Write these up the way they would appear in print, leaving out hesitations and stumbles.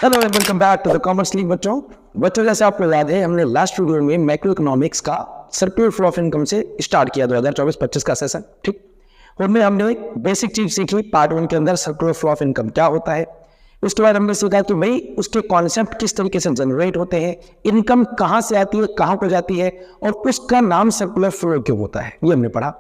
Hello and welcome back to the commerce league. बच्चों जैसे आपको याद है हमने लास्ट वीडियो में मैक्रो इकोनॉमिक्स का सर्कुलर फ्लो ऑफ इनकम से स्टार्ट किया 2024-25 का सेशन। ठीक, उनमें हमने एक बेसिक चीज सीखी पार्ट 1 के अंदर सर्कुलर फ्लो ऑफ इनकम क्या होता है। उसके बाद हमने सीखा कि भाई उसके कॉन्सेप्ट किस तरीके से जनरेट होते हैं, इनकम कहाँ से आती है, कहाँ पर जाती है और उसका नाम सर्कुलर फ्लो क्यों होता है, ये हमने पढ़ा।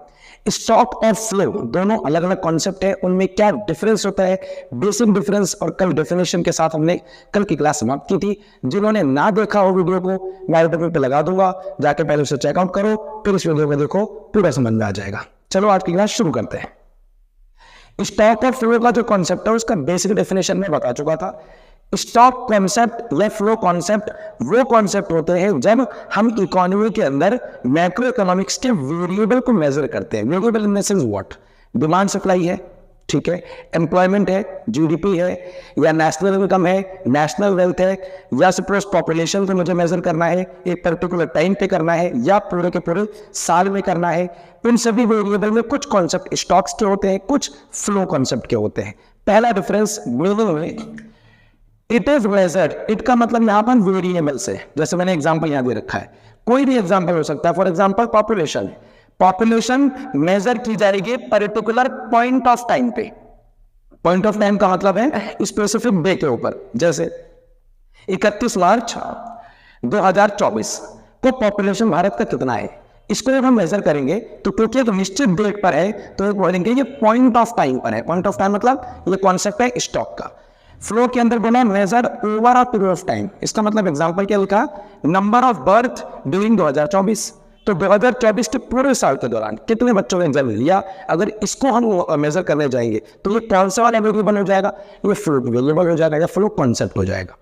स्टॉक और फ्लो दोनों अलग अलग कॉन्सेप्ट है, उनमें क्या डिफरेंस होता है, बेसिक डिफरेंस और कल डेफिनेशन के साथ हमने कल की क्लास समाप्त की थी। जिन्होंने ना देखा हो वीडियो को मैं पे लगा दूंगा, जाकर पहले उसे चेकआउट करो, फिर इस वीडियो को देखो, पूरा समझ में आ जाएगा। चलो आज की क्लास शुरू करते हैं। स्टॉक और फ्लो का जो कॉन्सेप्ट है उसका बेसिक डेफिनेशन में बता चुका था। स्टॉक कॉन्सेप्ट या फ्लो कॉन्सेप्ट वो कॉन्सेप्ट होते हैं जब हम इकोनॉमी के अंदर मैक्रो इकोनॉमिक्स के वेरिएबल को मेजर करते हैं। Variable in the sense what, demand supply है, ठीक है, एम्प्लॉयमेंट है, जीडीपी है, या नेशनल इनकम है, नेशनल वेल्थ है, या सपोज पॉपुलेशन को मुझे मेजर करना है, एक पर्टिकुलर टाइम पे करना है या पूरे के पूरे साल में करना है। इन सभी वेरिएबल में कुछ कॉन्सेप्ट स्टॉक्स के होते हैं, कुछ फ्लो कॉन्सेप्ट के होते हैं। पहला difference it is measured, it का मतलब यहाँ पर वेरिएबल से, जैसे मैंने एग्जांपल यहाँ दे रखा है, कोई भी एग्जांपल हो सकता है। फॉर एग्जांपल पॉपुलेशन मेजर की जाएगी पर्टिकुलर पॉइंट ऑफ टाइम पे। पॉइंट ऑफ टाइम का मतलब है स्पेसिफिक डे के ऊपर, जैसे 31 मार्च 2024 को पॉपुलेशन भारत का कितना है, इसको जब हम मेजर करेंगे तो क्योंकि एक निश्चित डेट पर है तो बोलेंगे ये पॉइंट ऑफ टाइम पर है। पॉइंट ऑफ टाइम मतलब ये कॉन्सेप्ट है स्टॉक का। फ्लो के अंदर बोला major over a period of time, इसका मतलब एग्जांपल क्या लिखा, नंबर ऑफ बर्थ ड्यूरिंग 2024, तो 2024 के पूरे साल के दौरान कितने बच्चों ने जन्म लिया, अगर इसको हम मेजर करने जाएंगे तो ये कौन सा वाला वेरिएबल हो जाएगा, ये फ्लो वेरिएबल हो जाएगा या फ्लो कॉन्सेप्ट हो जाएगा।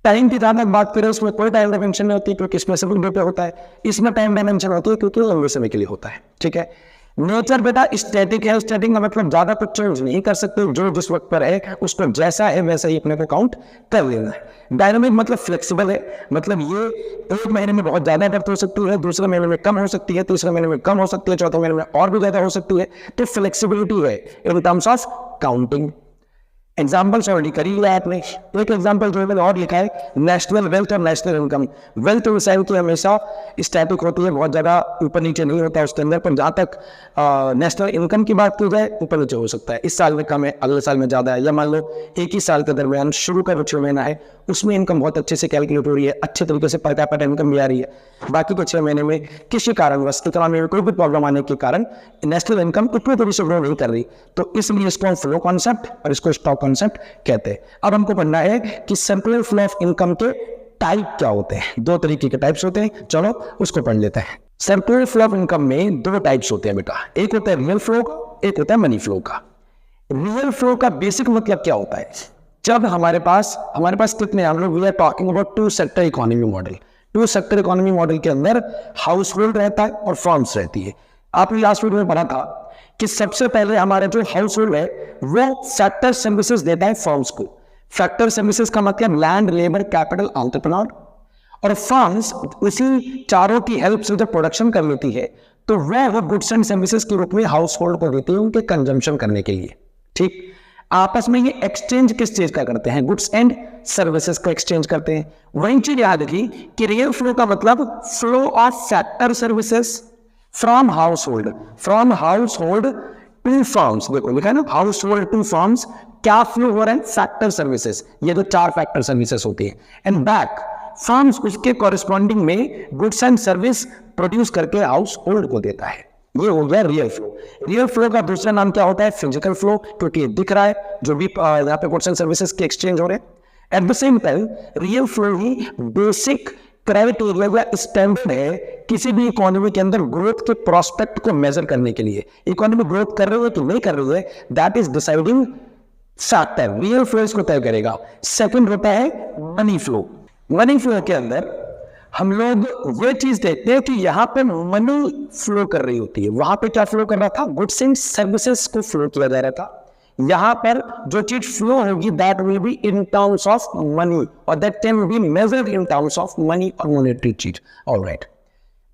टाइम की जहां तक बात करें उसमें कोई टाइम डायमेंशन नहीं होती क्योंकि स्पेसिफिक डे पे होता है, इसमें टाइम डायमेंशन होती है क्योंकि लंबे समय के लिए होता है। ठीक है, नेचर बेटा स्टैटिक है, स्टैटिक का मतलब ज्यादा कुछ चेंज नहीं कर सकते, जो जिस वक्त पर है उसको जैसा है वैसा ही अपने को काउंट कर लेना है। डायनामिक मतलब फ्लेक्सिबल है, मतलब ये एक महीने में बहुत ज्यादा डेप्थ हो सकती है, दूसरे महीने में कम हो सकती है, तीसरे महीने में कम हो सकती है, चौथे महीने में और भी ज्यादा हो सकती है। तो फ्लेक्सिबिलिटी है इन terms of counting. Examples already करी लिया आपने, एक एग्जाम्पल जो मैंने और लिखा है नेशनल वेल्थ और नेशनल इनकम। वेल्थ साइड तो हमेशा स्टैटिक होती है, बहुत ज़्यादा ऊपर नीचे नहीं होता है उसके अंदर, पर जहाँ तक नेशनल इनकम की बात की जाए ऊपर नीचे हो सकता है। इस साल में कम है, अगले साल में ज़्यादा है, या मान लो एक ही साल के दरमियान शुरू का जो 6 महीना है उसमें इनकम बहुत अच्छे से कैलकुलेट हो रही है, अच्छे तरीके से पर कैपिटा इनकम भी आ रही है। बाकी को 6 महीने में किसी कारणवश इकोनॉमी में कोई भी प्रॉब्लम आने के कारण नेशनल इनकम उतनी तरीके से ग्रो नहीं कर रही, तो इसलिए इसको फ्लो कॉन्सेप्ट और इसको स्टॉक कॉन्सेप्ट कहते हैं। अब हमको पढ़ना है कि सर्कुलर फ्लो ऑफ इनकम के टाइप क्या होते हैं। 2 तरीके के टाइप्स होते हैं, चलो उसको पढ़ लेते हैं। सर्कुलर फ्लो ऑफ इनकम में 2 टाइप्स होते हैं बेटा, एक होता है रियल फ्लो का, एक होता है मनी फ्लो का। रियल फ्लो का बेसिक मतलब क्या होता है, जब हमारे पास कितने, हम लोग we are talking about 2 sector economy model. 2 sector economy model के अंदर हाउस होल्ड रहता है और फर्म्स रहती है। आपने लास्ट वीडियो में पढ़ा था कि सबसे पहले हमारे जो हाउस होल्ड है वो फैक्टर सर्विसेज देता है फर्म्स को। फैक्टर सर्विसेज का मतलब लैंड, लेबर, कैपिटल, एंटरप्रेन्योर, और फर्म्स उसी चारों की हेल्प से जब प्रोडक्शन कर लेती है तो वह गुड्स एंड सर्विसेज के रूप में हाउस होल्ड को देती है उनके कंजम्पशन करने के लिए। ठीक, आपस में ये एक्सचेंज किस चीज का करते हैं, गुड्स एंड सर्विसेज का एक्सचेंज करते हैं। वही चीज याद रखी कि रियल फ्लो का मतलब flow of factor services from household to firms. देखो लिखा है ना, हाउस होल्ड टू फर्म्स, क्या फ्लो हो रहा है, फैक्टर सर्विसेज, ये जो 4 फैक्टर सर्विसेज होती है, एंड बैक फर्म्स उसके कॉरेस्पॉन्डिंग में गुड्स एंड सर्विस प्रोड्यूस करके हाउस होल्ड को देता है। ये हो गया रियल फ्लो। रियल फ्लो का दूसरा नाम क्या होता है, फिजिकल फ्लो, क्योंकि दिख रहा है जो भी यहाँ पे गुड्स एंड सर्विसेज के एक्सचेंज हो रहे हैं। At the same time real flow he basic criteria या स्टैंडर्ड है किसी भी इकोनॉमी के अंदर ग्रोथ के प्रोस्पेक्ट को मेजर करने के लिए। इकोनॉमी ग्रोथ कर रहे हो तो नहीं कर रहे हो, that is deciding factor, real flow इसको तय करेगा। सेकंड होता है मनी फ्लो। मनी फ्लो के अंदर हम लोग ये चीज देखते हैं कि यहाँ पे मनी फ्लो कर रही होती है, वहां पे क्या फ्लो कर रहा था, गुड्स एंड सर्विसेज को फ्लो किया जा रहा था। यहाँ पर जो चीज फ्लो होगी that will be in terms of money, और that can be measured in terms of money और मॉनेटरी चीज। ऑलराइट,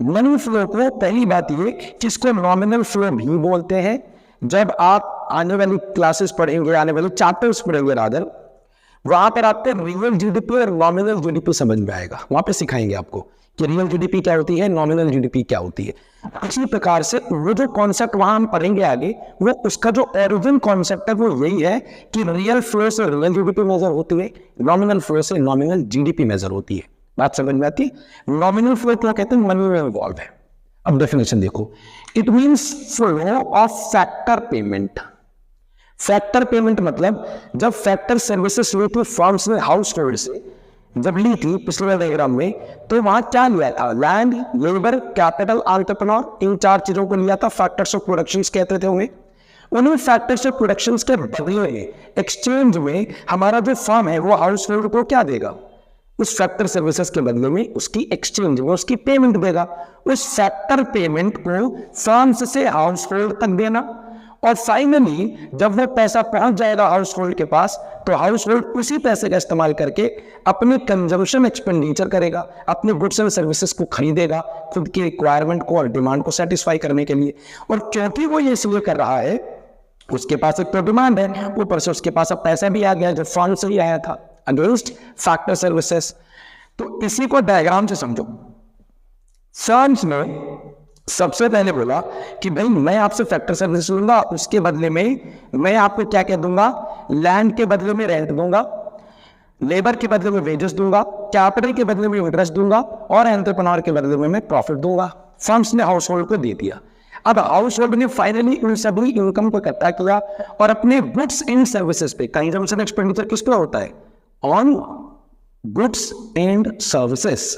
मनी फ्लो को पहली बात ये जिसको नॉमिनल फ्लो भी बोलते हैं। जब आप आने वाली क्लासेस पढ़ेंगे, आने वाले चैप्टर्स पढ़ेंगे रादर, वहां पर आपको रियल जीडीपी और नॉमिनल जीडीपी समझ में आएगा, वहां पे सिखाएंगे आपको कि रियल जीडीपी क्या होती है, नॉमिनल जीडीपी क्या होती है। इसी प्रकार से वो जो कॉन्सेप्ट वहां हम पढ़ेंगे आगे, वो उसका जो ओरिजिन कॉन्सेप्ट है वो यही है कि रियल फ्लो से रियल जीडीपी मेजर होती है, नॉमिनल फ्लो से नॉमिनल जीडीपी मेजर होती है। बात समझ में आती है। नॉमिनल फ्लो क्या कहते हैं, मनी में इन्वॉल्व है। अब डेफिनेशन देखो, it means flow of factor payment. Factor payment मतलब जब फैक्टर सर्विसेज हुई थी फर्म्स में हाउस होल्ड से, जब ली थी पिछले डायग्राम में, तो वहां क्या लिया था, लैंड, लेबर, कैपिटल, एंटरप्रेन्योर, इन 4 चीजों को लिया था। फैक्टर्स ऑफ प्रोडक्शंस कहते थे उन्हें फैक्टर्स ऑफ प्रोडक्शंस के बदले एक्सचेंज में हमारा जो फर्म है वो हाउस होल्ड को क्या देगा, उस फैक्टर सर्विसेज के बदले में उसकी एक्सचेंज में उसकी पेमेंट देगा। उस फैक्टर पेमेंट को फर्म्स से हाउस होल्ड तक देना, और फाइनली जब वो पैसा पहुंच जाएगा हाउस होल्ड के पास, तो हाउस होल्ड उसी पैसे का इस्तेमाल करके अपने कंजम्पशन एक्सपेंडिचर करेगा, अपने गुड्स एंड सर्विसेज को खरीदेगा खुद की रिक्वायरमेंट को और डिमांड को सेटिस्फाई करने के लिए। और क्योंकि वो ये इसलिए कर रहा है, उसके पास एक तो डिमांड है, ऊपर से उसके पास अब पैसा भी आ गया जो फंड से ही आया था अगेंस्ट फैक्टर सर्विसेज। तो इसी को डायग्राम से समझो। फर्म्स ने सबसे पहले बोला कि भाई मैं आपसे फैक्टर सर्विस लूंगा, उसके बदले में मैं आपको क्या कह दूंगा, लैंड के बदले में रेंट दूंगा, लेबर के बदले में वेजेस दूंगा, कैपिटल के बदले में इंटरेस्ट दूंगा, और एंटरप्रेन्योर के बदले में मैं प्रॉफिट दूंगा। फर्म्स ने हाउस होल्ड को दे दिया। अब हाउस होल्ड ने फाइनली उन सभी इनकम को इकट्ठा किया और अपने गुड्स एंड सर्विसेज पे, कंजम्पशन एक्सपेंडिचर किस पे होता है, ऑन गुड्स एंड सर्विसेज।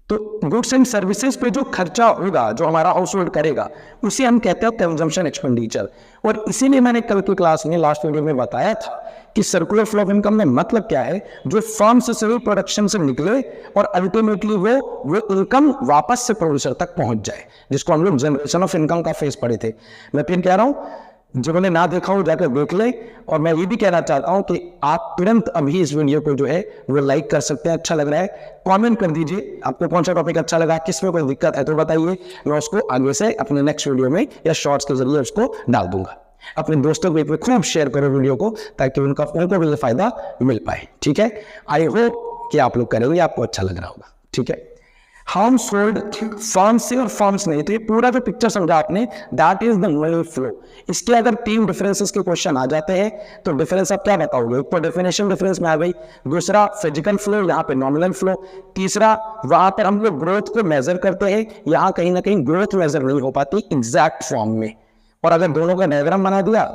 तो गुड्स एंड सर्विसेज पे जो खर्चा होगा, जो हमारा हाउस होल्ड करेगा, उसे हम कहते हैं कंजम्पशन एक्सपेंडिचर। और इसीलिए मैंने कल की क्लास में लास्ट वीडियो में बताया था कि सर्कुलर फ्लो ऑफ इनकम में मतलब क्या है, जो फर्म से सिविल प्रोडक्शन से निकले और अल्टीमेटली वो इनकम वापस से प्रोड्यूसर तक पहुंच जाए, जिसको हम लोग जनरेशन ऑफ इनकम का फेस पढ़े थे। मैं फिर कह रहा हूं, जिन्होंने ना देखा हो जाकर देख ले। और मैं ये भी कहना चाहता हूं कि आप तुरंत अभी इस वीडियो को जो है वो लाइक कर सकते हैं, अच्छा लग रहा है, कमेंट कर दीजिए आपको कौन सा टॉपिक अच्छा लगा, किस में कोई दिक्कत है तो बताइए, मैं उसको आगे से अपने नेक्स्ट वीडियो में या शॉर्ट्स के जरिए उसको डाल दूंगा। अपने दोस्तों को खूब शेयर करो वीडियो को, ताकि उनको भी फायदा मिल पाए। ठीक है, आई होप कि आप लोग करेंगे, आपको अच्छा लग रहा होगा। ठीक है, हाउस होल्ड फर्म से और फर्म्स नहीं, तो ये पूरा जो पिक्चर समझा आपने, that is the money flow. इसके अगर 3 डिफरेंसेस के क्वेश्चन आ जाते हैं तो डिफरेंस आप क्या बताओगे, तो डेफिनेशन डिफरेंस में आ गई, दूसरा फिजिकल फ्लो, यहाँ पे नॉमिनल फ्लो, तीसरा वहां पर हम लोग ग्रोथ को मेजर करते हैं, यहाँ कहीं ना कहीं ग्रोथ मेजर नहीं हो पाती एग्जैक्ट फॉर्म में, और अगर दोनों का डायग्राम बना दिया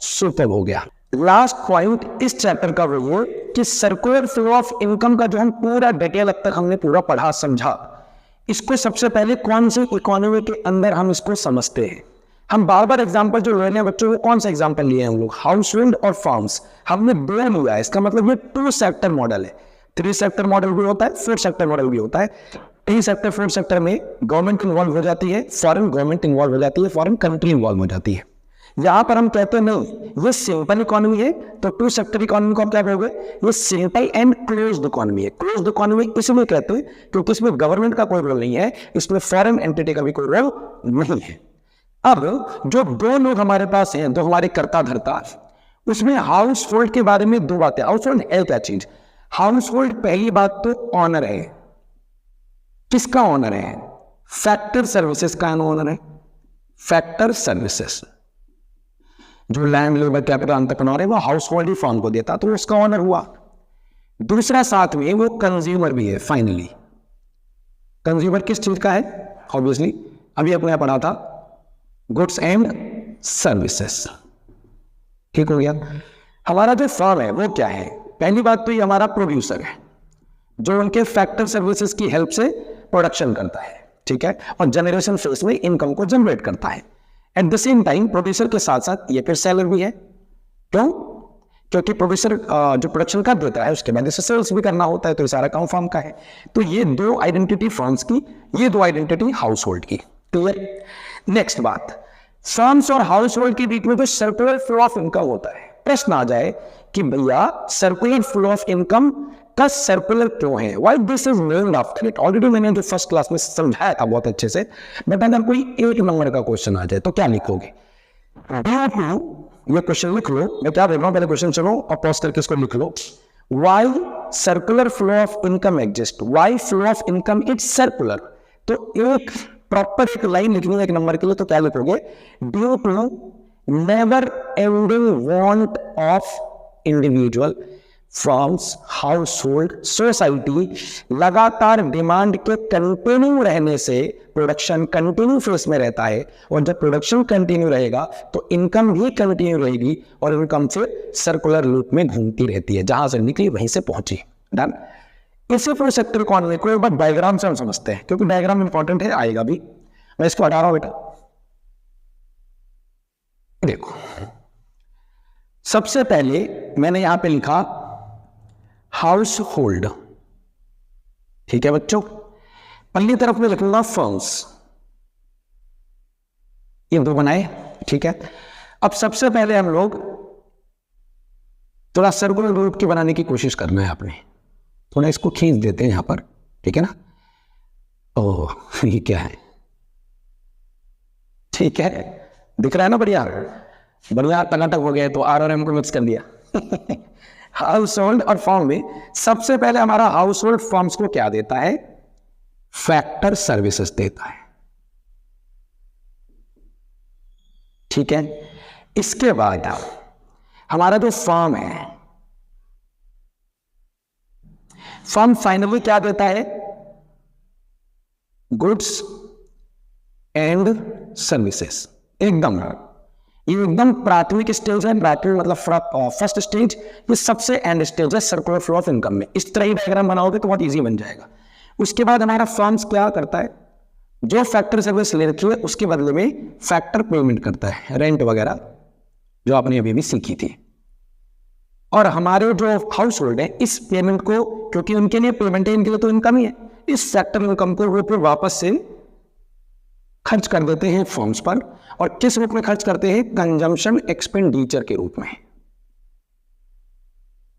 सुपर हो गया। लास्ट पॉइंट इस चैप्टर का वो है कि सर्कुलर फ्लो ऑफ इनकम का जो हम पूरा डिटेल अब तक हमने पूरा पढ़ा समझा, इसको सबसे पहले कौन से इकोनॉमी के अंदर हम इसको समझते हैं। हम बार बार एग्जांपल जो ले रहे हैं बच्चों को, कौन सा एग्जांपल लिए हैं हम लोग, हाउस होल्ड और फार्म्स, हमने दो लिया है। इसका मतलब ये 2 सेक्टर मॉडल है। 3 सेक्टर मॉडल भी होता है, 4 सेक्टर मॉडल भी होता है। 3 सेक्टर 4 सेक्टर में गवर्नमेंट इन्वॉल्व हो जाती है, फॉरेन गवर्नमेंट इन्वॉल्व हो जाती है, फॉरेन कंट्री इन्वॉल्व हो जाती है। यहाँ पर हम कहते हैं नहीं, ये सिंपल इकोनॉमी है, तो 2 सेक्टर इकोनॉमी को हम क्या कहोगे, ये सिंपल एंड क्लोज्ड इकोनॉमी है। क्लोज्ड इकोनॉमी इसलिए कहते हैं क्योंकि इसमें गवर्नमेंट का कोई रोल नहीं है, इसमें फॉरेन एंटिटी का भी कोई रोल नहीं है। अब जो 2 लोग हमारे पास हैं, जो हमारे कर्ता धर्ता, उसमें हाउस होल्ड के बारे में 2 बातें। हाउस होल्ड है क्या चीज, हाउस होल्ड पहली बात तो ऑनर है। किसका ऑनर है, फैक्टर सर्विसेज का ऑनर है। फैक्टर सर्विसेज जो लैंड, लेबर, कैपिटल, एंटरप्रेन्योर है, वो हाउस होल्ड ही फर्म को देता, तो उसका ऑनर हुआ। दूसरा साथ में वो कंज्यूमर भी है। फाइनली कंज्यूमर किस चीज का है, ऑब्वियसली अभी अपने पढ़ा था, गुड्स एंड सर्विसेज। ठीक हो गया। हमारा जो फर्म है वो क्या है, पहली बात तो ये हमारा प्रोड्यूसर है, जो उनके फैक्टर सर्विसेज की हेल्प से प्रोडक्शन करता है। ठीक है, और जनरेशन फेज में इनकम को जनरेट करता है। At the same time producer के साथ साथ ये फिर सेलर भी है। क्यों, क्योंकि प्रोड्यूसर जो प्रोडक्शन कर देता है उसके बाद इसे सेल्स भी करना होता है, तो सारा काम फर्म का है। तो ये 2 आइडेंटिटी फर्म्स की, ये 2 आइडेंटिटी हाउस होल्ड की। क्लियर। नेक्स्ट बात, फर्म्स और हाउस होल्ड के बीच में जो सर्कुलर फ्लो ऑफ इनकम होता है, प्रश्न आ जाए कि भैया सर्कुलर फ्लो ऑफ इनकम का सर्कुलर क्यों है, why this is named after it. Already मैंने जो फर्स्ट क्लास में समझाया था बहुत अच्छे से, बट अगर कोई 1 नंबर का क्वेश्चन आ जाए तो क्या लिखोगे, ये क्वेश्चन लिख लो। मैं क्या देख रहा हूं, पहले क्वेश्चन चलो और पॉज करके इसको लिख लो। Why circular flow of income exist, why flow of income it's circular. तो एक प्रॉपर एक लाइन लिखनी एक नंबर के लिए तो क्या लिखोगे, due to never ending want of individual firms household society, लगातार डिमांड के कंटिन्यू रहने से प्रोडक्शन कंटिन्यू फेस में रहता है, और जब प्रोडक्शन कंटिन्यू रहेगा तो इनकम भी कंटिन्यू रहेगी, और इनकम से सर्कुलर लूप में घूमती रहती है, जहां से निकली वहीं से पहुंची। डन। इसी पर सेक्टर इकोनॉमी को एक बार डायग्राम से हम समझते हैं, क्योंकि डायग्राम इंपॉर्टेंट है, आएगा भी। मैं इसको हटा रहा हूं बेटा। देखो सबसे पहले मैंने यहां पे लिखा हाउस होल्ड, ठीक है बच्चों। पहली तरफ में लिखूंगा फर्म्स, ये दो बनाए, ठीक है। अब सबसे पहले हम लोग थोड़ा सर्कुलर रूप की बनाने की कोशिश करना है आपने, थोड़ा इसको खींच देते हैं यहां पर, ठीक है ना। ओह ये क्या है, ठीक है, दिख रहा है ना, बढ़िया बढ़िया, टनाटक हो गया तो आर और एम को मिक्स कर दिया। हाउस होल्ड और फॉर्म में सबसे पहले हमारा हाउस होल्ड फॉर्म्स को क्या देता है, फैक्टर सर्विसेज देता है, ठीक है। इसके बाद हमारा जो फॉर्म है, फॉर्म फाइनली क्या देता है, गुड्स एंड सर्विसेज। ये एकदम प्राथमिक स्टेज है, प्राथमिक मतलब फर्स्ट स्टेज, ये सबसे एंड स्टेज है सर्कुलर फ्लो ऑफ इनकम में। इस तरह ही डायग्राम बनाओगे तो बहुत इजी बन जाएगा। उसके बाद हमारा फर्म्स क्या करता है, जो फैक्टर सर्विस ले रखी है उसके बदले में फैक्टर पेमेंट करता है, रेंट वगैरह जो आपने अभी भी सीखी थी। और हमारे जो हाउस होल्ड है इस पेमेंट को, क्योंकि उनके लिए पेमेंट है, इनके लिए तो इनकम ही है, इस फैक्टर इनकम को वो फिर वापस से खर्च कर देते हैं फर्म्स पर। और किस रूप में खर्च करते हैं, कंजम्पशन एक्सपेंडिचर के रूप में,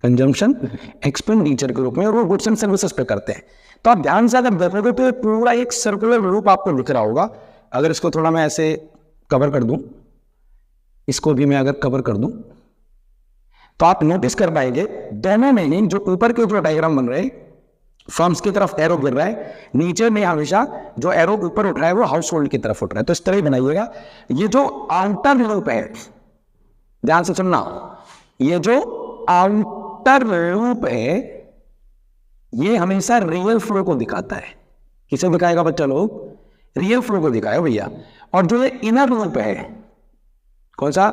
कंजम्पशन एक्सपेंडिचर के रूप में, और वो गुड्स एंड सर्विसेज पे करते हैं। तो आप ध्यान से अगर देखोगे तो पूरा एक सर्कुलर रूप आपको दिख रहा होगा। अगर इसको थोड़ा मैं ऐसे कवर कर दूं, इसको भी मैं अगर कवर कर दूं, तो आप नोटिस कर पाएंगे दोनों में ही जो ऊपर के जो डायग्राम बन रहे हैं, फर्म्स की तरफ एरो गिर रहा है, नीचे में हमेशा जो एरो ऊपर उठ रहा है वो हाउस होल्ड की तरफ उठ रहा है। तो इस तरह ही बनाइएगा। ये जो आउटर लूप है, ध्यान से सुनना, ये जो आउटर लूप है ये हमेशा रियल फ्लो को दिखाता है। किसे दिखाएगा बच्चा लोग, रियल फ्लो को दिखाएगा भैया। और जो ये इनर लूप है, कौन सा,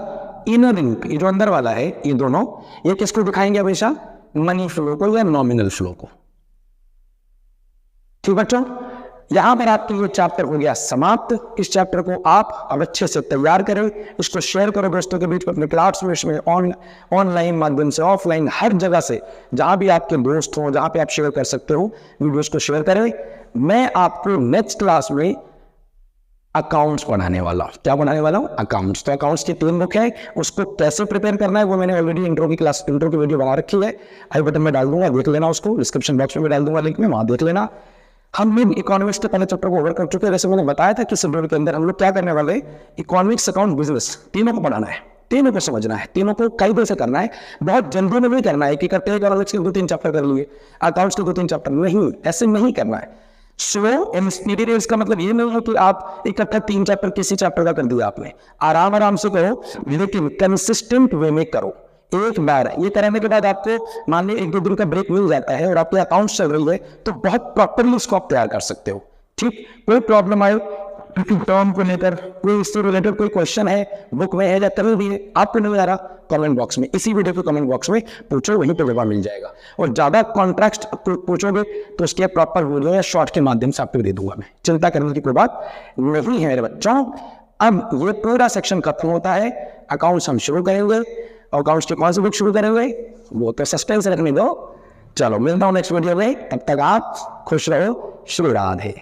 इनर लूप, ये जो अंदर वाला है, ये दोनों ये किसको दिखाएंगे हमेशा, मनी फ्लो को या नॉमिनल फ्लो को। ठीक बच्चों, यहां पर आपके ये चैप्टर हो गया समाप्त। इस चैप्टर को आप अब अच्छे से तैयार करें, इसको शेयर करो दोस्तों के बीच में, अपने क्लास में ऑनलाइन माध्यम से, ऑफलाइन, हर जगह से, जहां भी आपके दोस्त हो, जहां पे आप शेयर कर सकते हो, वीडियोस को शेयर करें। मैं आपको नेक्स्ट क्लास में अकाउंट्स पढ़ाने वाला हूँ। क्या पढ़ाने वाला हूँ, अकाउंट्स। तो अकाउंट्स की 3 बुक है, उसको कैसे प्रिपेयर करना है वो मैंने ऑलरेडी इंट्रो की वीडियो बना रखी है, आई बटन में डाल दूंगा, देख लेना उसको, डिस्क्रिप्शन बॉक्स में भी डाल दूंगा लिंक में, वहां देख लेना। हम लोग इकोनॉमिक्स के पहले चैप्टर को कवर कर चुके हैं। जैसे मैंने बताया था कि शेड्यूल के अंदर हम लोग क्या करने वाले, इकोनॉमिक्स, अकाउंट, बिजनेस, तीनों को पढ़ाना है, तीनों को समझना है, तीनों को कायदे से करना है। बहुत जल्दी में भी करना है कि करते हैं इकोनॉमिक्स के 2-3 चैप्टर कर लिए, अकाउंट्स के 2-3 चैप्टर, नहीं, ऐसे नहीं करना है। स्लो एंड स्पीडी रेस का मतलब ये नहीं है कि आप इकट्ठा 3 चैप्टर किसी चैप्टर का कर दिया आपने, आराम से करो, लेकिन कंसिस्टेंट वे में करो। एक बार ये करने के बाद आपको मान ली 1-2 दिन का ब्रेक मिल जाता है और आपके अकाउंट चल रही है, तो बहुत प्रॉपरली उसको आप तैयार कर सकते हो। ठीक, कोई प्रॉब्लम आए टर्म को लेकर, कोई इससे रिलेटेड कोई क्वेश्चन है बुक में है या कभी भी है, आपको नहीं आ रहा, कमेंट बॉक्स में, इसी वीडियो के कमेंट बॉक्स में पूछो, वहीं पर जवाब मिल जाएगा। और ज्यादा कॉन्ट्रैक्ट पूछोगे तो उसके प्रॉपर वीडियो या शॉर्ट के माध्यम से आपको दे दूंगा मैं, चिंता करने की कोई बात नहीं है मेरे बच्चों। अब ये पूरा सेक्शन खत्म होता है, अकाउंट्स हम शुरू करेंगे। अकाउंट्स के कौन से बुक शुरू करेंगे वो तो सस्पेंस रखने दो। चलो मिलता हूँ नेक्स्ट वीडियो में, तब तक आप खुश रहो। शुभ राधे।